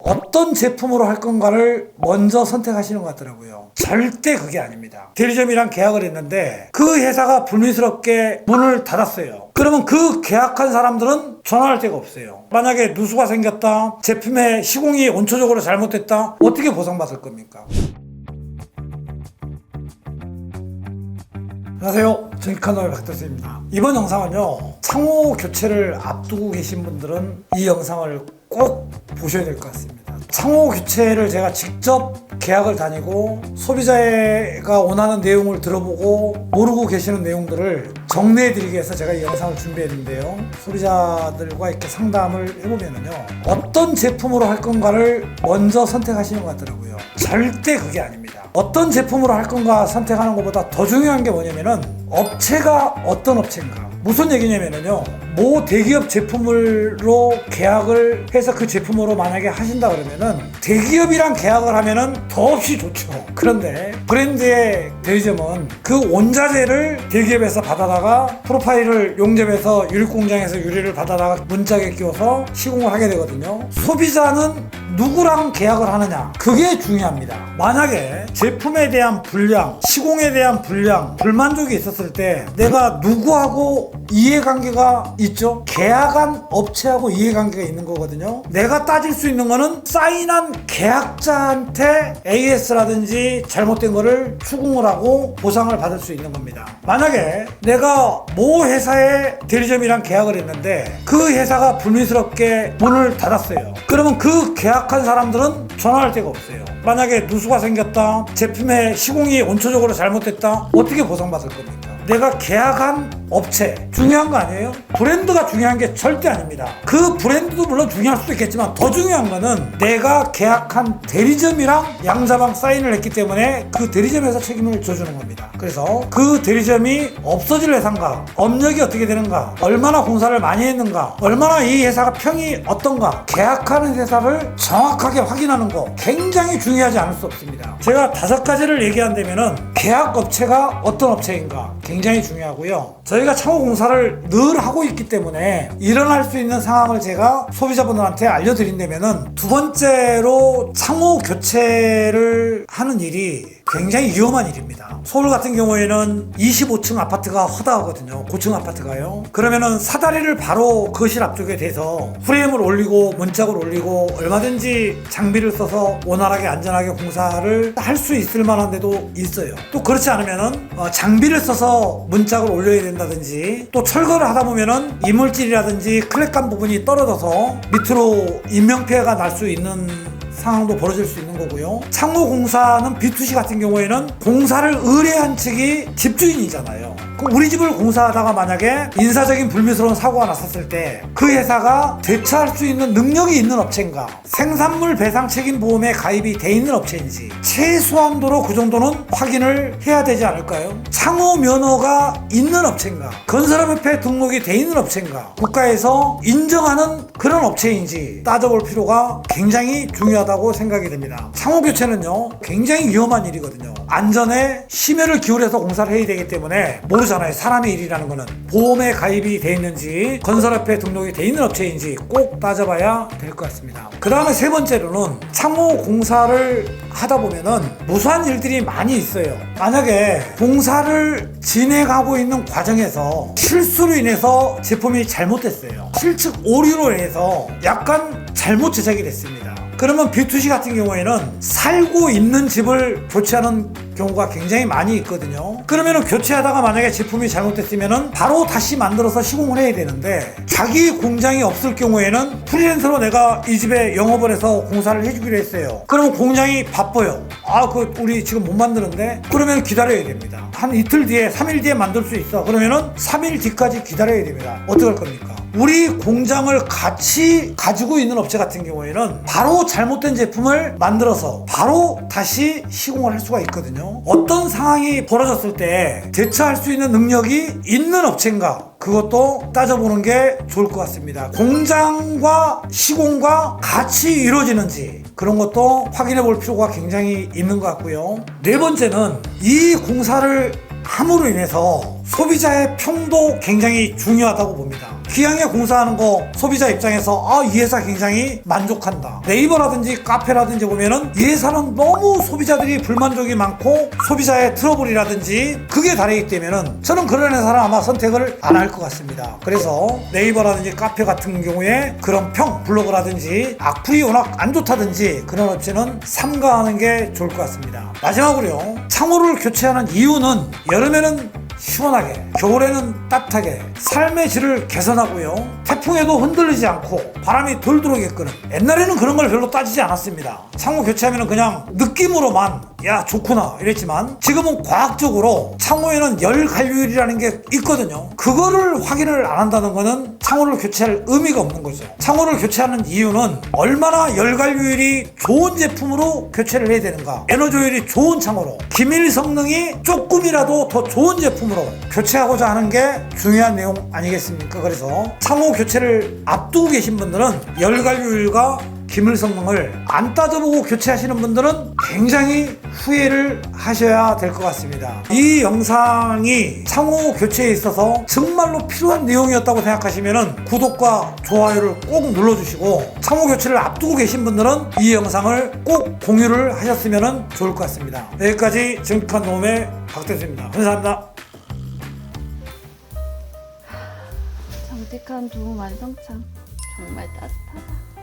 어떤 제품으로 할 건가를 먼저 선택하시는 것 같더라고요. 절대 그게 아닙니다. 대리점이랑 계약을 했는데 그 회사가 불미스럽게 문을 닫았어요. 그러면 그 계약한 사람들은 전화할 데가 없어요. 만약에 누수가 생겼다, 제품의 시공이 원초적으로 잘못됐다, 어떻게 보상받을 겁니까? 안녕하세요. 정직한놈의 박대수입니다. 이번 영상은요, 창호 교체를 앞두고 계신 분들은 이 영상을 꼭 보셔야 될 것 같습니다. 창호 교체를 제가 직접 계약을 다니고 소비자가 원하는 내용을 들어보고 모르고 계시는 내용들을 정리해드리기 위해서 제가 이 영상을 준비했는데요. 소비자들과 이렇게 상담을 해보면요, 어떤 제품으로 할 건가를 먼저 선택하시는 것 같더라고요. 절대 그게 아닙니다. 어떤 제품으로 할 건가 선택하는 것보다 더 중요한 게 뭐냐면은 업체가 어떤 업체인가. 무슨 얘기냐면요, 모 대기업 제품으로 계약을 해서 그 제품으로 만약에 하신다 그러면은 대기업이랑 계약을 하면은 더없이 좋죠. 그런데 브랜드의 대리점은 그 원자재를 대기업에서 받아다가 프로파일을 용접해서 유리공장에서 유리를 받아다가 문짝에 끼워서 시공을 하게 되거든요. 소비자는 누구랑 계약을 하느냐, 그게 중요합니다. 만약에 제품에 대한 불량, 시공에 대한 불량, 불만족이 있었을 때 내가 누구하고 이해관계가 있죠? 계약한 업체하고 이해관계가 있는 거거든요. 내가 따질 수 있는 거는 사인한 계약자한테 AS라든지 잘못된 거를 추궁을 하고 보상을 받을 수 있는 겁니다. 만약에 내가 모 회사의 대리점이랑 계약을 했는데 그 회사가 불미스럽게 문을 닫았어요. 그러면 그 계약한 사람들은 전화할 데가 없어요. 만약에 누수가 생겼다, 제품의 시공이 원초적으로 잘못됐다, 어떻게 보상받을 겁니까? 내가 계약한 업체 중요한 거 아니에요? 브랜드가 중요한 게 절대 아닙니다. 그 브랜드도 물론 중요할 수도 있겠지만 더 중요한 거는 내가 계약한 대리점이랑 양자방 사인을 했기 때문에 그 대리점에서 책임을 져주는 겁니다. 그래서 그 대리점이 없어질 회사인가, 업력이 어떻게 되는가, 얼마나 공사를 많이 했는가, 얼마나 이 회사가 평이 어떤가, 계약하는 회사를 정확하게 확인하는 거 굉장히 중요하지 않을 수 없습니다. 제가 5가지를 얘기한다면은 계약 업체가 어떤 업체인가 굉장히 중요하고요. 저희가 창호 공사를 늘 하고 있기 때문에 일어날 수 있는 상황을 제가 소비자분들한테 알려드린다면은, 두 번째로 창호 교체를 하는 일이 굉장히 위험한 일입니다. 서울 같은 경우에는 25층 아파트가 허다하거든요. 고층 아파트가요. 그러면은 사다리를 바로 거실 앞쪽에 대서 프레임을 올리고 문짝을 올리고 얼마든지 장비를 써서 원활하게 안전하게 공사를 할 수 있을 만한 데도 있어요. 또 그렇지 않으면은 장비를 써서 문짝을 올려야 된다든지, 또 철거를 하다 보면은 이물질이라든지 클랙감 부분이 떨어져서 밑으로 인명피해가 날 수 있는 상황도 벌어질 수 있는 거고요. 창호 공사는 B2C 같은 경우에는 공사를 의뢰한 측이 집주인이잖아요. 그럼 우리 집을 공사하다가 만약에 인사적인 불미스러운 사고가 났었을 때 그 회사가 대처할 수 있는 능력이 있는 업체인가, 생산물 배상 책임 보험에 가입이 돼 있는 업체인지 최소한도로 그 정도는 확인을 해야 되지 않을까요? 창호 면허가 있는 업체인가, 건설업협회 등록이 돼 있는 업체인가, 국가에서 인정하는 그런 업체인지 따져볼 필요가 굉장히 중요하다고 생각이 됩니다. 창호 교체는요, 굉장히 위험한 일이거든요. 안전에 심혈을 기울여서 공사를 해야 되기 때문에 모르잖아요. 사람의 일이라는 거는 보험에 가입이 돼 있는지 건설협회 등록이 돼 있는 업체인지 꼭 따져봐야 될 것 같습니다. 그 다음에 세 번째로는 창호 공사를 하다 보면은 무수한 일들이 많이 있어요. 만약에 공사를 진행하고 있는 과정에서 실수로 인해서 제품이 잘못됐어요. 실측 오류로 인해서 약간 잘못 제작이 됐습니다. 그러면 B2C 같은 경우에는 살고 있는 집을 교체하는 경우가 굉장히 많이 있거든요. 그러면은 교체하다가 만약에 제품이 잘못됐으면은 바로 다시 만들어서 시공을 해야 되는데, 자기 공장이 없을 경우에는 프리랜서로 내가 이 집에 영업을 해서 공사를 해주기로 했어요. 그러면 공장이 바빠요. 우리 지금 못 만드는데? 그러면 기다려야 됩니다. 한 이틀 뒤에, 3일 뒤에 만들 수 있어. 그러면은 3일 뒤까지 기다려야 됩니다. 어떡할 겁니까? 우리 공장을 같이 가지고 있는 업체 같은 경우에는 바로 잘못된 제품을 만들어서 바로 다시 시공을 할 수가 있거든요. 어떤 상황이 벌어졌을 때 대처할 수 있는 능력이 있는 업체인가, 그것도 따져보는 게 좋을 것 같습니다. 공장과 시공과 같이 이루어지는지 그런 것도 확인해 볼 필요가 굉장히 있는 것 같고요. 네 번째는 이 공사를 함으로 인해서 소비자의 평도 굉장히 중요하다고 봅니다. 기왕에 공사하는 거 소비자 입장에서 이 회사 굉장히 만족한다. 네이버라든지 카페라든지 보면은 이 회사는 너무 소비자들이 불만족이 많고 소비자의 트러블이라든지 그게 다르기 때문에는 저는 그런 회사는 아마 선택을 안 할 것 같습니다. 그래서 네이버라든지 카페 같은 경우에 그런 평 블로그라든지 악플이 워낙 안 좋다든지 그런 업체는 삼가하는 게 좋을 것 같습니다. 마지막으로요, 창호를 교체하는 이유는 여름에는 시원하게, 겨울에는 따뜻하게 삶의 질을 개선하고요, 태풍에도 흔들리지 않고 바람이 덜 들어오게끔. 옛날에는 그런 걸 별로 따지지 않았습니다. 창호 교체하면 그냥 느낌으로만 야 좋구나 이랬지만 지금은 과학적으로 창호에는 열 관리율이라는 게 있거든요. 그거를 확인을 안 한다는 거는 창호를 교체할 의미가 없는 거죠. 창호를 교체하는 이유는 얼마나 열 관리율이 좋은 제품으로 교체를 해야 되는가, 에너지 효율이 좋은 창호로, 기밀 성능이 조금이라도 더 좋은 제품으로 교체하고자 하는 게 중요한 내용 아니겠습니까? 그래서 창호 교체를 앞두고 계신 분들은 열 관리율과 기밀 성능을 안 따져보고 교체하시는 분들은 굉장히 후회를 하셔야 될 것 같습니다. 이 영상이 창호 교체에 있어서 정말로 필요한 내용이었다고 생각하시면 구독과 좋아요를 꼭 눌러주시고, 창호 교체를 앞두고 계신 분들은 이 영상을 꼭 공유를 하셨으면 좋을 것 같습니다. 여기까지 정직한 도움의 박대수입니다. 감사합니다. 정직한 도움 완성창 정말 따뜻하다.